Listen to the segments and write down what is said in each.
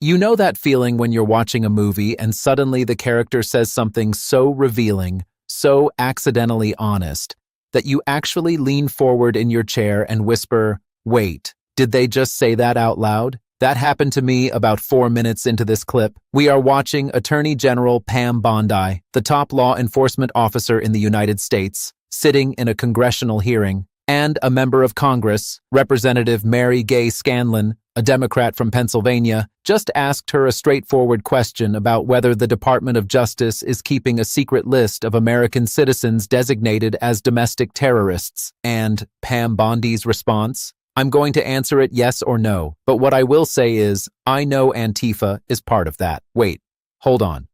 You know that feeling when you're watching a movie and suddenly the character says something so revealing, so accidentally honest, that you actually lean forward in your chair and whisper, "Wait, did they just say that out loud?" That happened to me about 4 minutes into this clip. We are watching Attorney General Pam Bondi, the top law enforcement officer in the United States, sitting in a congressional hearing, and a member of Congress, Representative Mary Gay Scanlon, a Democrat from Pennsylvania, just asked her a straightforward question about whether the Department of Justice is keeping a secret list of American citizens designated as domestic terrorists. And Pam Bondi's response? I'm going to answer it yes or no, but what I will say is, I know Antifa is part of that. Wait, hold on.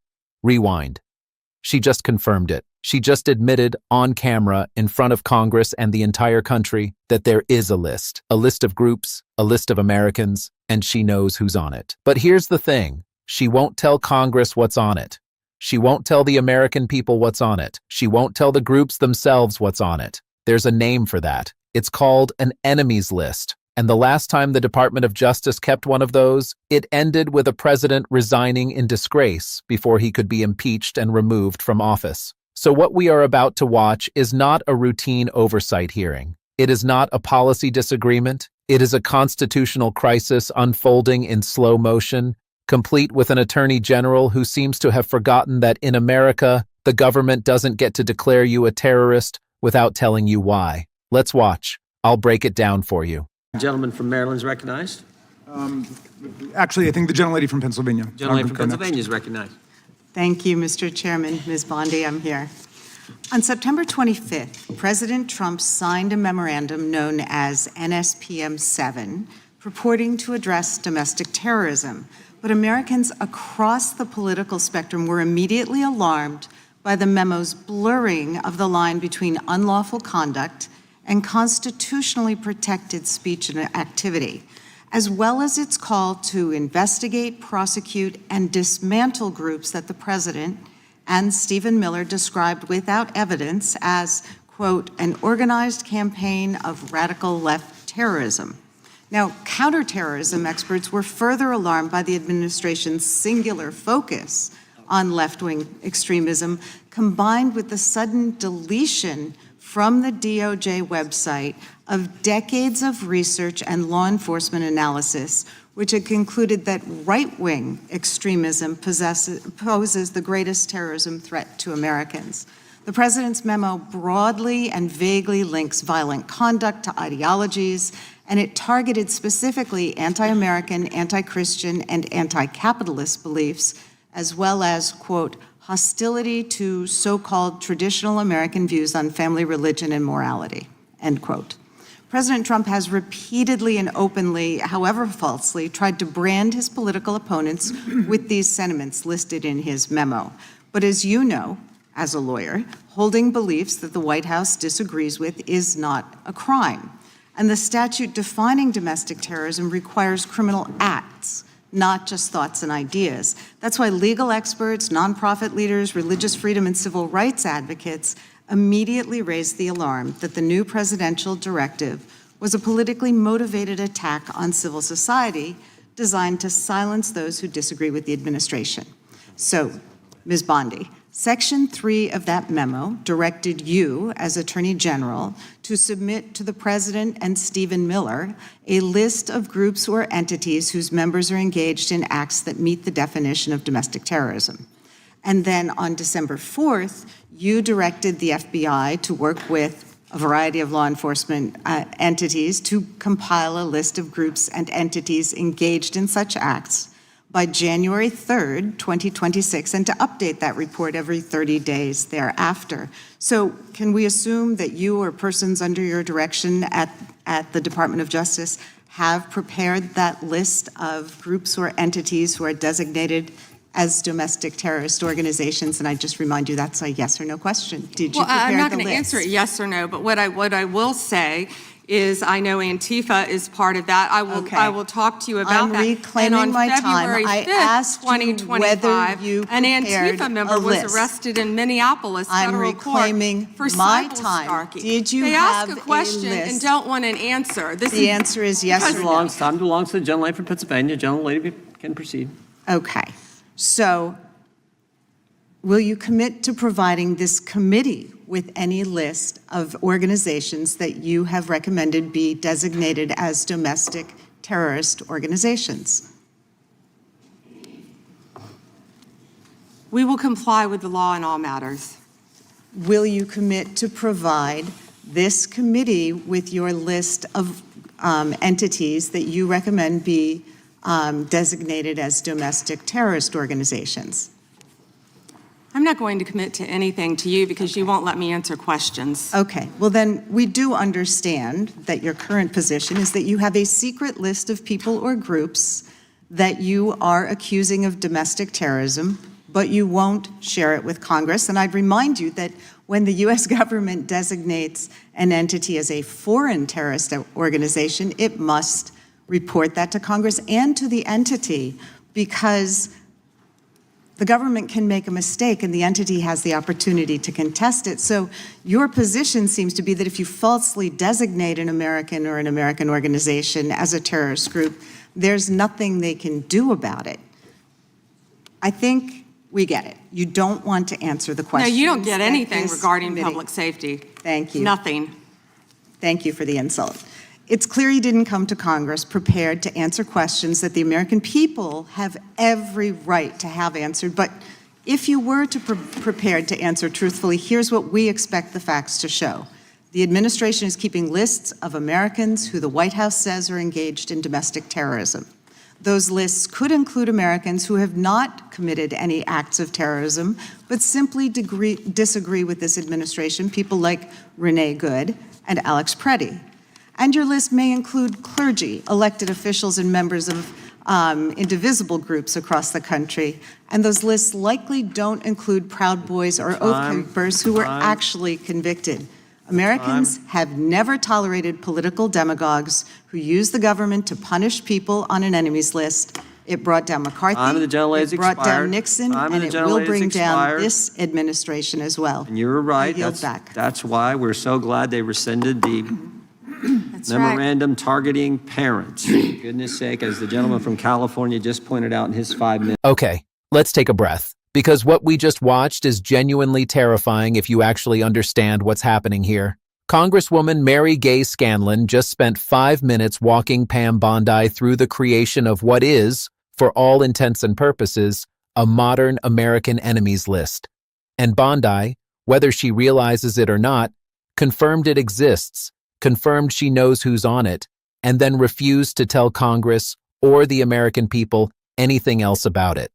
Rewind. She just confirmed it. She just admitted on camera in front of Congress and the entire country that there is a list of groups, a list of Americans, and she knows who's on it. But here's the thing. She won't tell Congress what's on it. She won't tell the American people what's on it. She won't tell the groups themselves what's on it. There's a name for that. It's called an enemies list. And the last time the Department of Justice kept one of those, it ended with a president resigning in disgrace before he could be impeached and removed from office. So what we are about to watch is not a routine oversight hearing. It is not a policy disagreement. It is a constitutional crisis unfolding in slow motion, complete with an attorney general who seems to have forgotten that in America, the government doesn't get to declare you a terrorist without telling you why. Let's watch. I'll break it down for you. The gentleman from Maryland is recognized. Actually, I think the gentlelady from Pennsylvania. The gentleman from Pennsylvania is recognized. Thank you, Mr. Chairman. Ms. Bondi, I'm here. On September 25th, President Trump signed a memorandum known as NSPM 7, purporting to address domestic terrorism. But Americans across the political spectrum were immediately alarmed by the memo's blurring of the line between unlawful conduct and constitutionally protected speech and activity, as well as its call to investigate, prosecute, and dismantle groups that the president and Stephen Miller described without evidence as, quote, an organized campaign of radical left terrorism. Now, counterterrorism experts were further alarmed by the administration's singular focus on left-wing extremism, combined with the sudden deletion from the DOJ website of decades of research and law enforcement analysis, which had concluded that right-wing extremism poses the greatest terrorism threat to Americans. The president's memo broadly and vaguely links violent conduct to ideologies, and it targeted specifically anti-American, anti-Christian, and anti-capitalist beliefs, as well as, quote, hostility to so-called traditional American views on family, religion, and morality, end quote. President Trump has repeatedly and openly, however falsely, tried to brand his political opponents with these sentiments listed in his memo. But as you know, as a lawyer, holding beliefs that the White House disagrees with is not a crime. And the statute defining domestic terrorism requires criminal acts, not just thoughts and ideas. That's why legal experts, nonprofit leaders, religious freedom, and civil rights advocates immediately raised the alarm that the new presidential directive was a politically motivated attack on civil society designed to silence those who disagree with the administration. So, Ms. Bondi, Section 3 of that memo directed you, as Attorney General, to submit to the President and Stephen Miller a list of groups or entities whose members are engaged in acts that meet the definition of domestic terrorism. And then on December 4th, you directed the FBI to work with a variety of law enforcement entities to compile a list of groups and entities engaged in such acts by January 3rd, 2026, and to update that report every 30 days thereafter. So can we assume that you or persons under your direction at the Department of Justice have prepared that list of groups or entities who are designated as domestic terrorist organizations? And I just remind you that's a yes or no question. Did you prepare the list? I'm not going to answer it yes or no, but what I will say is I know Antifa is part of that. I will talk to you about that. I'm reclaiming my time. I asked you whether you an prepared Antifa member a was list. arrested in Minneapolis I'm federal reclaiming court for my cyber time. stalking. Did you they have ask a question list? and don't want an answer. The answer is yes or no. Time belongs to the gentlelady from Pennsylvania. Gentlelady Can proceed. Okay. So will you commit to providing this committee with any list of organizations that you have recommended be designated as domestic terrorist organizations? We will comply with the law in all matters. Will you commit to provide this committee with your list of entities that you recommend be designated as domestic terrorist organizations? I'm not going to commit to anything to you because you won't let me answer questions. Okay, well then, we do understand that your current position is that you have a secret list of people or groups that you are accusing of domestic terrorism, but you won't share it with Congress. And I'd remind you that when the U.S. government designates an entity as a foreign terrorist organization, it must report that to Congress and to the entity, because the government can make a mistake and the entity has the opportunity to contest it. So your position seems to be that if you falsely designate an American or an American organization as a terrorist group, there's nothing they can do about it. I think we get it. You don't want to answer the No, questions. you don't get that anything this regarding committee- public safety. Thank you. Nothing. Thank you for the insult. It's clear you didn't come to Congress prepared to answer questions that the American people have every right to have answered. But if you were prepared to answer truthfully, here's what we expect the facts to show. The administration is keeping lists of Americans who the White House says are engaged in domestic terrorism. Those lists could include Americans who have not committed any acts of terrorism, but simply disagree with this administration, people like Renee Good and Alex Preddy. And your list may include clergy, elected officials, and members of indivisible groups across the country. And those lists likely don't include Proud Boys or Oath Keepers who were actually convicted. Americans have never tolerated political demagogues who use the government to punish people on an enemies list. It brought down McCarthy, Time of the gentlelady's it brought down expired. Nixon, Time of and the it will gentlelady's bring down expired. this administration as well. And you were right. I yield That's, back. that's why we're so glad they rescinded the That's right. memorandum targeting parents. For goodness sake, as the gentleman from California just pointed out in his 5 minutes. Okay, let's take a breath, because what we just watched is genuinely terrifying if you actually understand what's happening here. Congresswoman Mary Gay Scanlon just spent 5 minutes walking Pam Bondi through the creation of what is, for all intents and purposes, a modern American enemies list. And Bondi, whether she realizes it or not, confirmed it exists, confirmed she knows who's on it, and then refused to tell Congress or the American people anything else about it.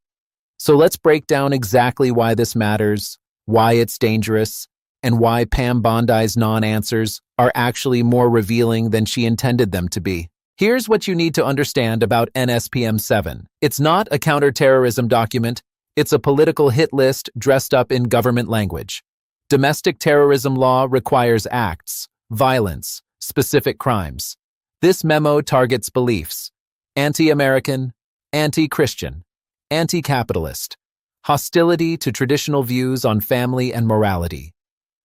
So let's break down exactly why this matters, why it's dangerous, and why Pam Bondi's non-answers are actually more revealing than she intended them to be. Here's what you need to understand about NSPM 7. It's not a counterterrorism document, it's a political hit list dressed up in government language. Domestic terrorism law requires acts, violence, specific crimes. This memo targets beliefs: anti-American, anti-Christian, anti-capitalist, hostility to traditional views on family and morality.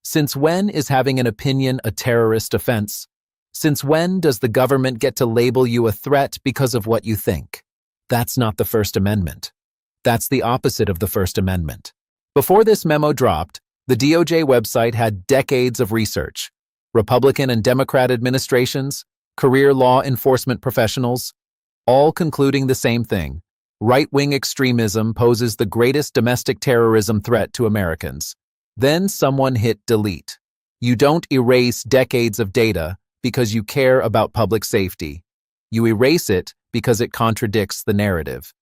Since when is having an opinion a terrorist offense? Since when does the government get to label you a threat because of what you think? That's not the First Amendment. That's the opposite of the First Amendment. Before this memo dropped, the DOJ website had decades of research. Republican and Democrat administrations, career law enforcement professionals, all concluding the same thing. Right-wing extremism poses the greatest domestic terrorism threat to Americans. Then someone hit delete. You don't erase decades of data because you care about public safety. You erase it because it contradicts the narrative.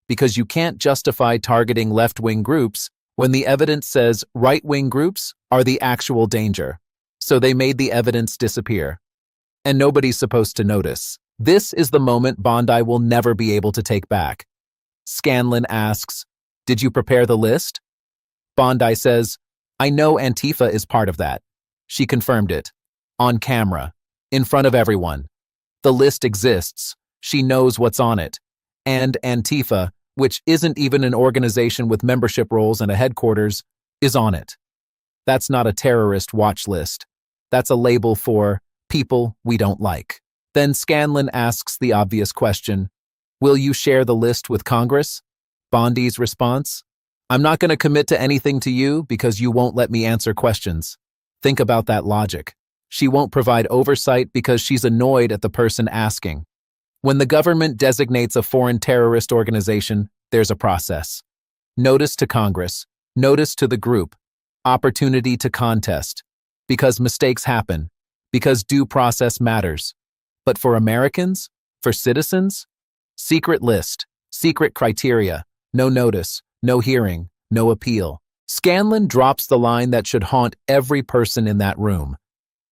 Because you can't justify targeting left-wing groups when the evidence says right-wing groups are the actual danger. So they made the evidence disappear. And nobody's supposed to notice. This is the moment Bondi will never be able to take back. Scanlon asks, "Did you prepare the list?" Bondi says, "I know Antifa is part of that." She confirmed it. On camera. In front of everyone. The list exists. She knows what's on it. And Antifa, which isn't even an organization with membership rolls and a headquarters, is on it. That's not a terrorist watch list. That's a label for people we don't like. Then Scanlon asks the obvious question, Will you share the list with Congress? Bondi's response? I'm not going to commit to anything to you because you won't let me answer questions. Think about that logic. She won't provide oversight because she's annoyed at the person asking. When the government designates a foreign terrorist organization, there's a process. Notice to Congress, notice to the group, opportunity to contest, because mistakes happen, because due process matters. But for Americans, for citizens, secret list, secret criteria, no notice, no hearing, no appeal. Scanlon drops the line that should haunt every person in that room.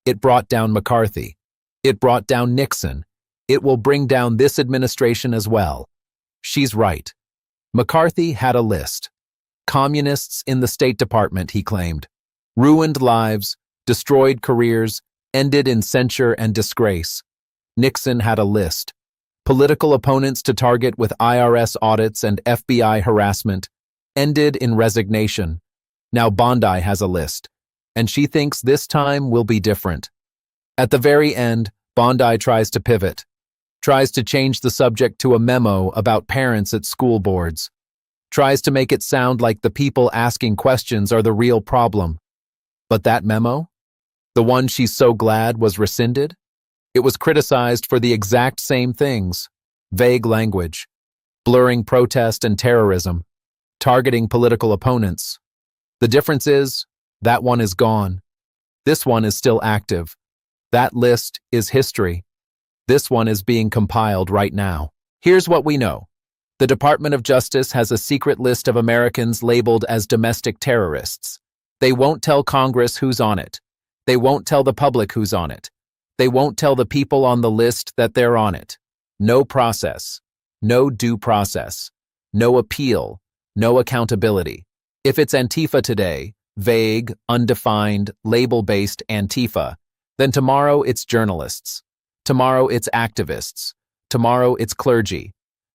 It brought down McCarthy. It brought down Nixon. It will bring down this administration as well. She's right. McCarthy had a list. Communists in the State Department, he claimed. Ruined lives, destroyed careers, ended in censure and disgrace. Nixon had a list. Political opponents to target with IRS audits and FBI harassment, ended in resignation. Now Bondi has a list, and she thinks this time will be different. At the very end, Bondi tries to pivot, tries to change the subject to a memo about parents at school boards, tries to make it sound like the people asking questions are the real problem. But that memo, the one she's so glad was rescinded, it was criticized for the exact same things: vague language, blurring protest and terrorism, targeting political opponents. The difference is, that one is gone. This one is still active. That list is history. This one is being compiled right now. Here's what we know. The Department of Justice has a secret list of Americans labeled as domestic terrorists. They won't tell Congress who's on it. They won't tell the public who's on it. They won't tell the people on the list that they're on it. No process, no due process, no appeal, no accountability. If it's Antifa today, vague, undefined, label-based Antifa, then tomorrow it's journalists. Tomorrow it's activists. Tomorrow it's clergy.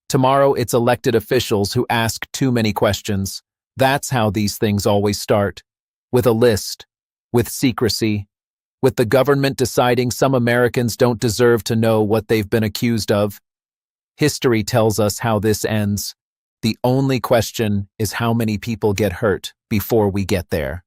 Tomorrow it's elected officials who ask too many questions. That's how these things always start. With a list, with secrecy, with the government deciding some Americans don't deserve to know what they've been accused of. History tells us how this ends. The only question is how many people get hurt before we get there.